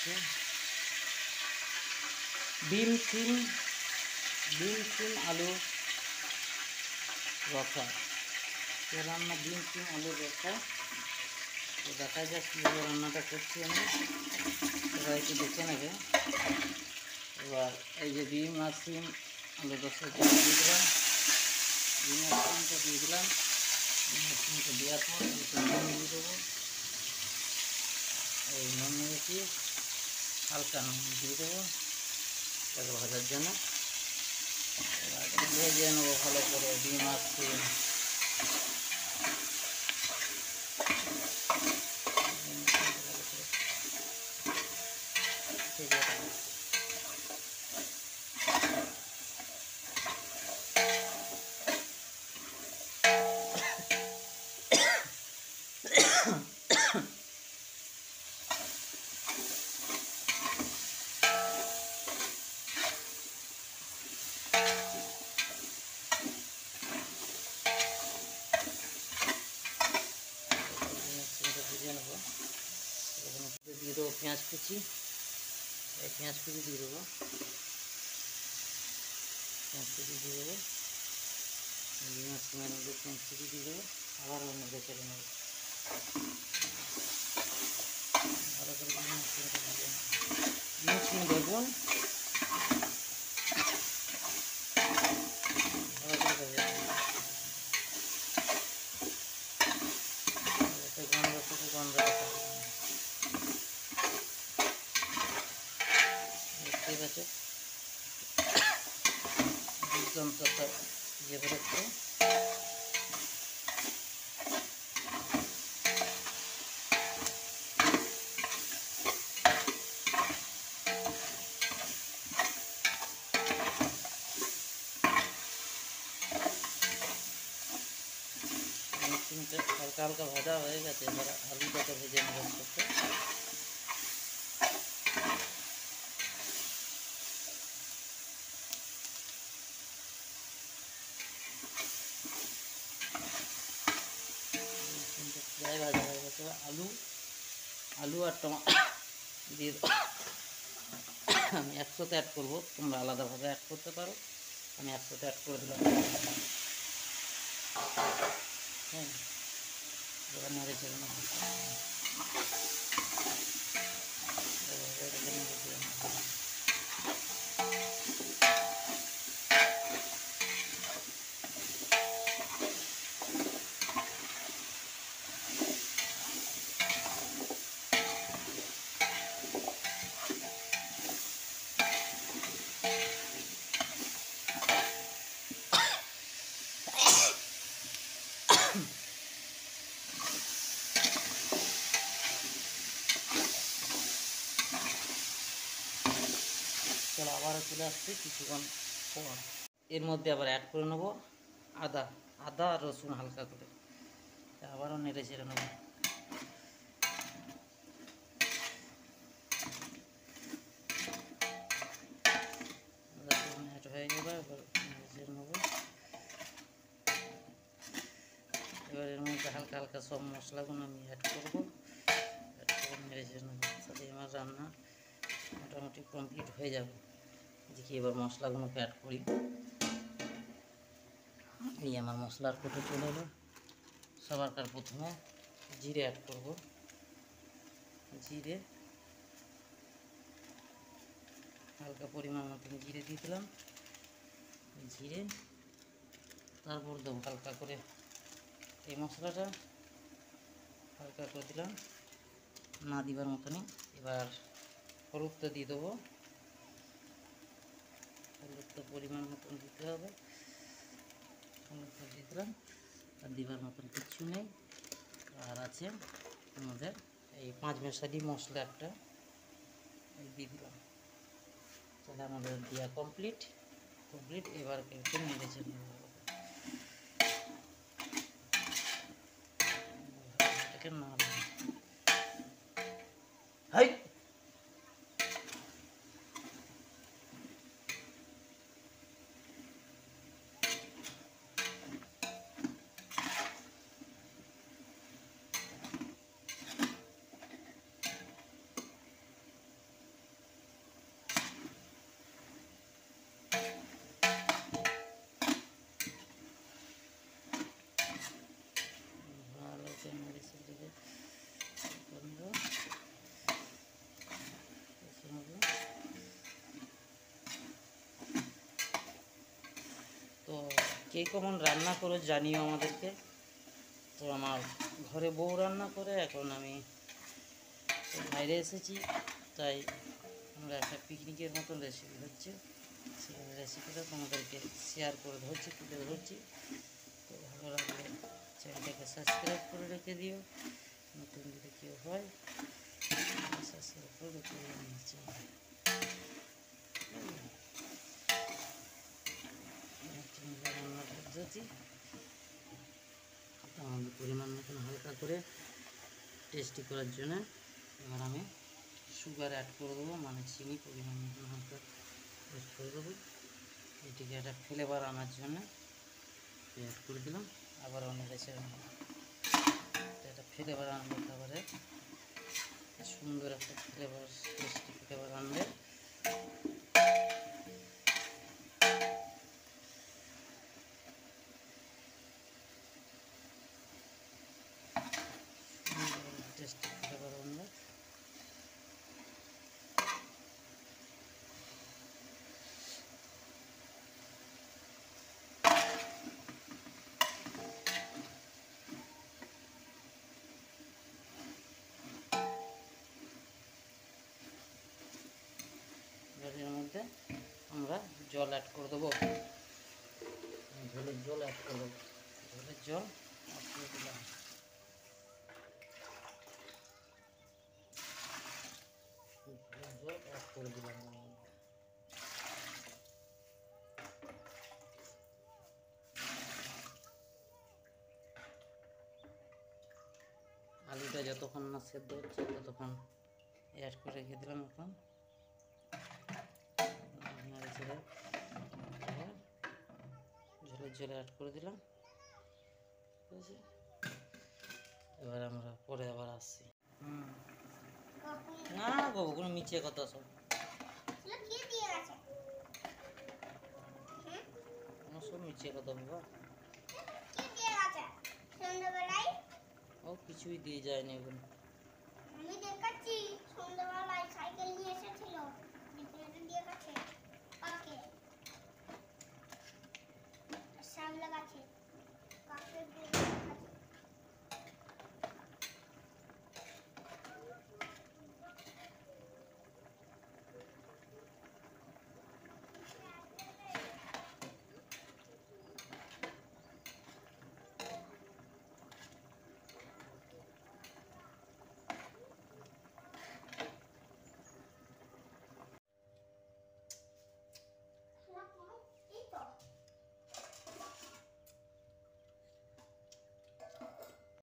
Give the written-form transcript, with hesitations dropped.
আছে ডিম সিম আলু রসা। রান্না ডিম সিম আলুর রসা। তো দেখা যাক কীভাবে রান্নাটা করছি আমি, এবার একটু দেখে নেবে। এবার এই যে ডিম আর সিম আলুর রসা দিয়ে দিলাম, ডিম আর সিমটা দিয়ে দিলাম। ডিম আর সিমটা দেওয়ার পর একটু নুন দিয়ে দেবো, এই নুন নিয়েছি, হালকা নুন দিয়ে দেবো তাকে ভাজার জন্য। এবার ভেজে নেবো ভালো করে ডিম আর সিম। ভেজে নেবো, দিয়ে দেবো পেঁয়াজ কুচি, এই পেঁয়াজ কুচি দিয়ে দেবো, পেঁয়াজ কুচি দিয়ে দেবো, ডিম আর সিমের মধ্যে পেঁয়াজ কুচি দিয়ে দেবো, আবার অন্য রেখে নেবো ভালো করে। ডিম সিম বেগুন ভালো করে ভেজে নেবো, গন্ধ থেকে গন্ধ দেখতেই পাচ্ছে দুর্দান্ত একটা ইয়ে বেরোচ্ছে। সিমটা হালকা হালকা ভাজা হয়ে গেছে, এবার আলুটাকে ভেজে নেব করতে। সিমটা প্রায় ভাজা হয়ে গেছে, আলু আর টমাটো দিয়ে আমি একসাথে অ্যাড করবো, তোমরা আলাদাভাবে অ্যাড করতে পারো, আমি একসাথে অ্যাড করে দিলাম। হ্যাঁ, এবার নেড়ে চেড়ে নেব, চলো আবারও চলে আসছি কিছুক্ষণ পর। এর মধ্যে আবার অ্যাড করে নেবো আদা আর রসুন হালকা করে, আবারও নেড়ে চেড়ে নেবো। অ্যাড হয়ে যাবে, এবার নেড়ে চেড়ে নেবো। এবার এর মধ্যে হালকা হালকা সব মশলাগুলো আমি অ্যাড করবো, অ্যাড করে নেড়ে চেড়ে নেবো। সাথে আমার রান্না মোটামুটি কমপ্লিট হয়ে যাবে। দেখি এবার মশলাগুলোকে অ্যাড করি। এই আমার মশলার কোটো চলে এলো। সবার প্রথমে জিরে অ্যাড করব, জিরে হালকা পরিমাণ মতন জিরে দিয়ে দিলাম, জিরে তারপর দেবো হালকা করে এই মশলাটা হালকা করে দিলাম, না দিবার মতনই। এবার হলুদটা দিয়ে দেবো, হলুদটা পরিমাণ মতন দিতে হবে, হলুদটা দিয়ে দিলাম। আর দিবার মতন কিচ্ছু নেই। আর আছে আমাদের এই 5 মেশালি মশলা একটা দিয়ে দিলাম। তাহলে আমাদের দেওয়া কমপ্লিট। এবার একটু নেড়েছে এটাকে না হাই কে কেমন রান্না করো জানিও আমাদেরকে। তো আমার ঘরে বউ রান্না করে, এখন আমি বাইরে এসেছি, তাই আমরা একটা পিকনিকের মতন রেসিপি হচ্ছে, সেই রেসিপিটা তোমাদেরকে শেয়ার করে ধরছি, তুলে ধরছি। তো ভালো লাগলে চ্যানেলটাকে সাবস্ক্রাইব করে রেখে দিও, নতুন যদি কেউ হয় সাবস্ক্রাইব করে রেখে দিও আমার চ্যানেল। রান্নার পদ্ধতি আমাদের পরিমাণ মতন হালকা করে টেস্টি করার জন্য এবার আমি সুগার অ্যাড করে দেবো, মানে চিনি পরিমাণ মতন হালকা অ্যাড করে দেবো। এটিকে একটা ফ্লেভার আনার জন্য অ্যাড করে দিলাম। আবার অনেক এসে একটা ফ্লেভার আনবে, খাবারে সুন্দর একটা ফ্লেভার, টেস্টি ফ্লেভার আনবে। টেস্টি ফ্লেভার আনবে। এর মধ্যে আমরা জল অ্যাড করে দেবো, ঝোলের জল অ্যাড করে দেবো। ঝোলের জল অ্যাড করে দিলাম। জল অ্যাড করে দিলাম। আলুটা যতক্ষণ না সেদ্ধ হচ্ছে ততক্ষণ অ্যাড করে রেখে দিলাম। এখন ঝোলের জলে অ্যাড করে দিলাম, ঠিক আছে। এবার আমরা পরে আবার আসছি। না গো, কোনো মিছে কথা সব, কোনো সব মিছে কথা বাবা। ও কিছুই দিয়ে যায়নি ওগুলো।